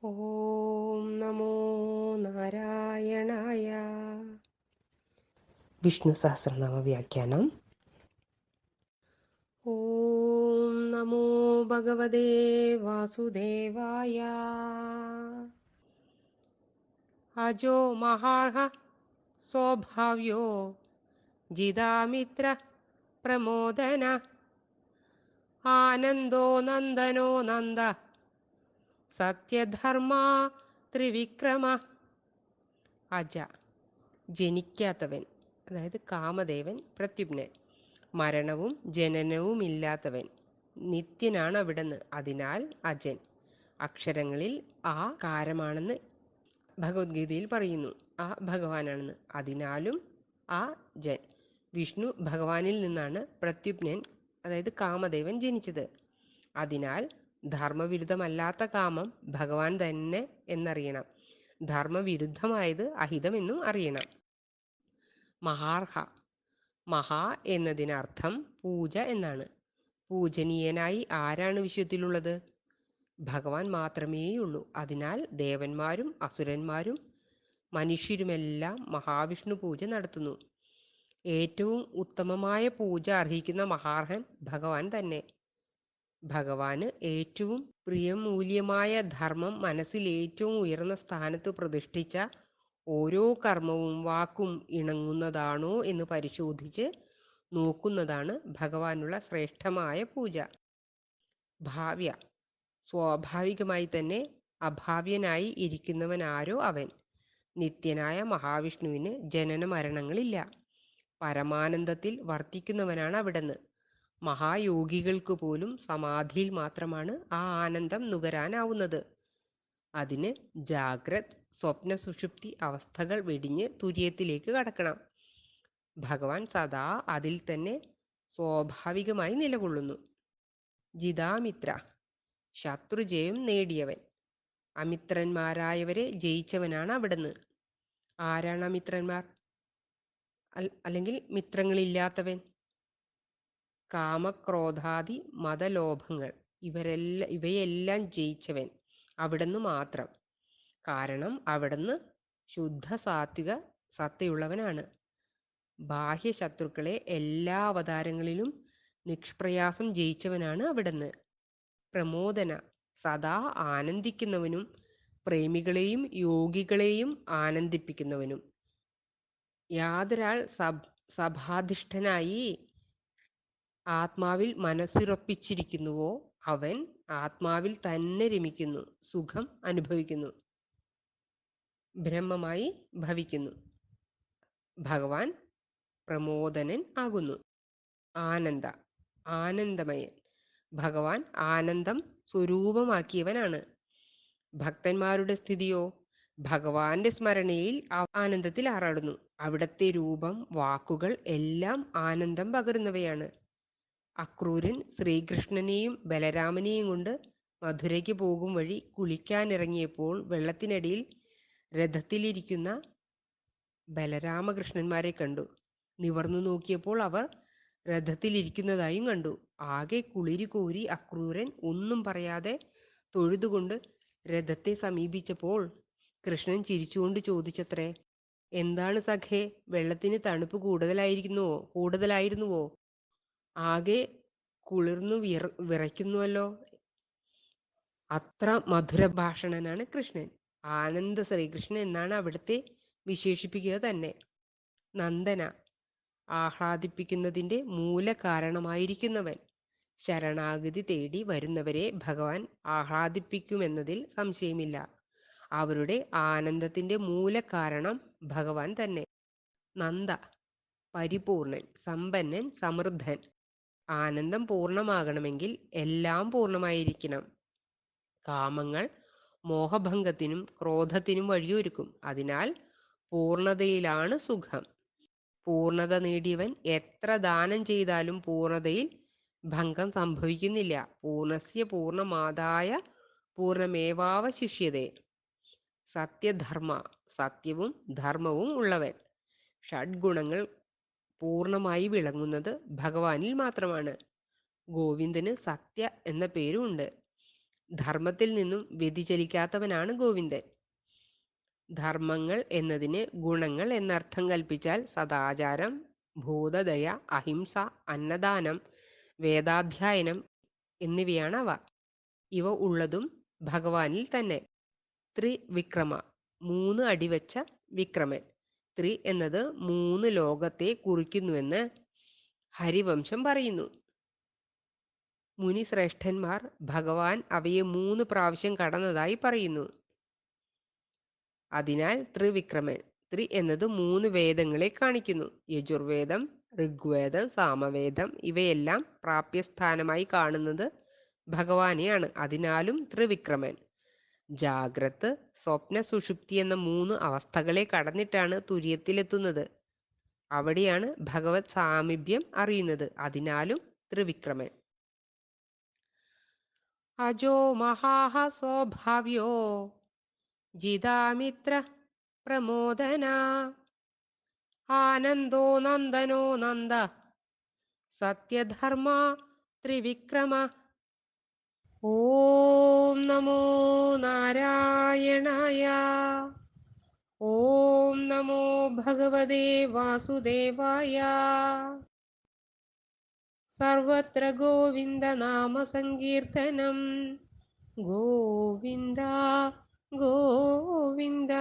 ഓം നമോ നാരായണായ. വിഷ്ണു സഹസ്രനാമ വ്യാഖ്യാനം. ഓം നമോ ഭഗവതേ വാസുദേവായ. അജോ മഹാർഹ സ്വഭാവ്യോ ജിതാമിത്ര പ്രമോദന ആനന്ദോ നന്ദനോ നന്ദ സത്യധർമാ ത്രിവിക്രമ. അജ ജനിക്കാത്തവൻ, അതായത് കാമദേവൻ പ്രത്യുമ്നൻ. മരണവും ജനനവുമില്ലാത്തവൻ, നിത്യനാണ് അവിടുന്ന്. അതിനാൽ അജൻ. അക്ഷരങ്ങളിൽ ആ കാരമാണെന്ന് ഭഗവത്ഗീതയിൽ പറയുന്നു. ആ ഭഗവാനാണെന്ന്. അതിനാലും ആ ജൻ. വിഷ്ണു ഭഗവാനിൽ നിന്നാണ് പ്രത്യുമ്നൻ, അതായത് കാമദേവൻ ജനിച്ചത്. അതിനാൽ ധർമ്മവിരുദ്ധമല്ലാത്ത കാമം ഭഗവാൻ തന്നെ എന്നറിയണം. ധർമ്മവിരുദ്ധമായത് അഹിതമെന്നും അറിയണം. മഹാർഹ, മഹാ എന്നതിനർത്ഥം പൂജ എന്നാണ്. പൂജനീയനായി ആരാണ് വിശ്വത്തിലുള്ളത്? ഭഗവാൻ മാത്രമേയുള്ളൂ. അതിനാൽ ദേവന്മാരും അസുരന്മാരും മനുഷ്യരുമെല്ലാം മഹാവിഷ്ണു പൂജ നടത്തുന്നു. ഏറ്റവും ഉത്തമമായ പൂജ അർഹിക്കുന്ന മഹാർഹൻ ഭഗവാൻ തന്നെ. ഭഗവാന് ഏറ്റവും പ്രിയമൂല്യമായ ധർമ്മം മനസ്സിൽ ഏറ്റവും ഉയർന്ന സ്ഥാനത്ത് പ്രതിഷ്ഠിച്ച ഓരോ കർമ്മവും വാക്കും ഇണങ്ങുന്നതാണോ എന്ന് പരിശോധിച്ച് നോക്കുന്നതാണ് ഭഗവാനുള്ള ശ്രേഷ്ഠമായ പൂജ. ഭാവ്യ, സ്വാഭാവികമായി തന്നെ അഭാവ്യനായി ഇരിക്കുന്നവനാരോ അവൻ. നിത്യനായ മഹാവിഷ്ണുവിന് ജനന മരണങ്ങളില്ല. പരമാനന്ദത്തിൽ വർത്തിക്കുന്നവനാണ് അവിടുന്ന്. മഹായോഗികൾക്ക് പോലും സമാധിയിൽ മാത്രമാണ് ആ ആനന്ദം നുകരാനാവുന്നത്. അതിന് ജാഗ്രത്, സ്വപ്ന, സുഷുപ്തി അവസ്ഥകൾ വെടിഞ്ഞ് തുര്യത്തിലേക്ക് കടക്കണം. ഭഗവാൻ സദാ അതിൽ തന്നെ സ്വാഭാവികമായി നിലകൊള്ളുന്നു. ജിതാമിത്ര, ശത്രുജയം നേടിയവൻ. അമിത്രന്മാരായവരെ ജയിച്ചവനാണ് അവിടുന്ന്. ആരാണ് അമിത്രന്മാർ? അല്ലെങ്കിൽ മിത്രങ്ങളില്ലാത്തവൻ? കാമക്രോധാദി മതലോഭങ്ങൾ ഇവയെല്ലാം ജയിച്ചവൻ അവിടുന്ന് മാത്രം. കാരണം അവിടുന്ന് ശുദ്ധ സാത്വിക സത്തയുള്ളവനാണ്. ബാഹ്യ ശത്രുക്കളെ എല്ലാ അവതാരങ്ങളിലും നിഷ്പ്രയാസം ജയിച്ചവനാണ് അവിടുന്ന്. പ്രമോദന, സദാ ആനന്ദിക്കുന്നവനും പ്രേമികളെയും യോഗികളെയും ആനന്ദിപ്പിക്കുന്നവനും. യാതൊരാൾ സഭാധിഷ്ഠനായി ആത്മാവിൽ മനസ്സുറപ്പിച്ചിരിക്കുന്നുവോ അവൻ ആത്മാവിൽ തന്നെ രമിക്കുന്നു, സുഖം അനുഭവിക്കുന്നു, ബ്രഹ്മമായി ഭവിക്കുന്നു. ഭഗവാൻ പ്രമോദനൻ ആകുന്നു. ആനന്ദ, ആനന്ദമയൻ. ഭഗവാൻ ആനന്ദം സ്വരൂപമാക്കിയവനാണ്. ഭക്തന്മാരുടെ സ്ഥിതിയോ? ഭഗവാന്റെ സ്മരണയിൽ ആനന്ദത്തിൽ ആറാടുന്നു. അവിടത്തെ രൂപം, വാക്കുകൾ എല്ലാം ആനന്ദം പകരുന്നവയാണ്. അക്രൂരൻ ശ്രീകൃഷ്ണനെയും ബലരാമനെയും കൊണ്ട് മധുരയ്ക്ക് പോകും വഴി കുളിക്കാനിറങ്ങിയപ്പോൾ വെള്ളത്തിനടിയിൽ രഥത്തിലിരിക്കുന്ന ബലരാമകൃഷ്ണന്മാരെ കണ്ടു. നിവർന്നു നോക്കിയപ്പോൾ അവർ രഥത്തിലിരിക്കുന്നതായും കണ്ടു. ആകെ കുളിരി കോരി അക്രൂരൻ ഒന്നും പറയാതെ തൊഴുതുകൊണ്ട് രഥത്തെ സമീപിച്ചപ്പോൾ കൃഷ്ണൻ ചിരിച്ചുകൊണ്ട് ചോദിച്ചത്രേ, എന്താണ് സഖേ, വെള്ളത്തിന് തണുപ്പ് കൂടുതലായിരുന്നുവോ? ആകെ കുളിർന്നു വിറയ്ക്കുന്നുവല്ലോ. അത്ര മധുരഭാഷണനാണ് കൃഷ്ണൻ. ആനന്ദ ശ്രീകൃഷ്ണൻ എന്നാണ് അവിടുത്തെ വിശേഷിപ്പിക്കുക തന്നെ. നന്ദന, ആഹ്ലാദിപ്പിക്കുന്നതിൻ്റെ മൂല കാരണമായിരിക്കുന്നവൻ. ശരണാഗതി തേടി വരുന്നവരെ ഭഗവാൻ ആഹ്ലാദിപ്പിക്കുമെന്നതിൽ സംശയമില്ല. അവരുടെ ആനന്ദത്തിൻ്റെ മൂല കാരണം ഭഗവാൻ തന്നെ. നന്ദ, പരിപൂർണൻ, സമ്പന്നൻ, സമൃദ്ധൻ. ആനന്ദം പൂർണ്ണമാകണമെങ്കിൽ എല്ലാം പൂർണ്ണമായിരിക്കണം. കാമങ്ങൾ മോഹഭംഗത്തിനും ക്രോധത്തിനും വഴിയൊരുക്കും. അതിനാൽ പൂർണ്ണതയിലാണ് സുഖം. പൂർണ്ണത നേടിയവൻ എത്ര ദാനം ചെയ്താലും പൂർണ്ണതയിൽ ഭംഗം സംഭവിക്കുന്നില്ല. പൂർണ്ണസ്യ പൂർണ്ണമാദായ പൂർണ്ണമേവാവശിഷ്യതേ. സത്യധർമ്മ, സത്യവും ധർമ്മവും ഉള്ളവൻ. ഷഡ്ഗുണങ്ങൾ പൂർണ്ണമായി വിളങ്ങുന്നത് ഭഗവാനിൽ മാത്രമാണ്. ഗോവിന്ദന് സത്യ എന്ന പേരുമുണ്ട്. ധർമ്മത്തിൽ നിന്നും വ്യതിചലിക്കാത്തവനാണ് ഗോവിന്ദൻ. ധർമ്മങ്ങൾ എന്നതിന് ഗുണങ്ങൾ എന്നർത്ഥം കൽപ്പിച്ചാൽ സദാചാരം, ഭൂതദയ, അഹിംസ, അന്നദാനം, വേദാധ്യയനം എന്നിവയാണ് അവ. ഇവ ഉള്ളതും ഭഗവാനിൽ തന്നെ. ത്രിവിക്രമ, 3 അടിവച്ച വിക്രമൻ. ത്രി എന്നത് 3 ലോകത്തെ കുറിക്കുന്നുവെന്ന് ഹരിവംശം പറയുന്നു. മുനിശ്രേഷ്ഠന്മാർ ഭഗവാൻ അവയെ 3 പ്രാവശ്യം കടന്നതായി പറയുന്നു. അതിനാൽ ത്രിവിക്രമൻ. ത്രി എന്നത് 3 വേദങ്ങളെ കാണിക്കുന്നു. യജുർവേദം, ഋഗ്വേദം, സാമവേദം ഇവയെല്ലാം പ്രാപ്യസ്ഥാനമായി കാണുന്നത് ഭഗവാനെയാണ്. അതിനാലും ത്രിവിക്രമൻ. ജാഗ്രത്, സ്വപ്ന, സുഷുപ്തി എന്ന 3 അവസ്ഥകളെ കടന്നിട്ടാണ് തുര്യത്തിലെത്തുന്നത്. അവിടെയാണ് ഭഗവത് സാമീപ്യം അറിയുന്നത്. അതിനാലും ത്രിവിക്രമൻ. അജോ മഹാഹ സ്വഭാവ്യോ ജിതാമിത്ര പ്രമോദന ആനന്ദോ നന്ദനോ നന്ദ സത്യധർമ്മ ത്രിവിക്രമ. ഓം നമോ നാരായണായ. ഓം നമോ ഭഗവതേ വാസുദേവായ. സർവത്ര ഗോവിന്ദ നാമ സങ്കീർത്തനം. ഗോവിന്ദ ഗോവിന്ദ.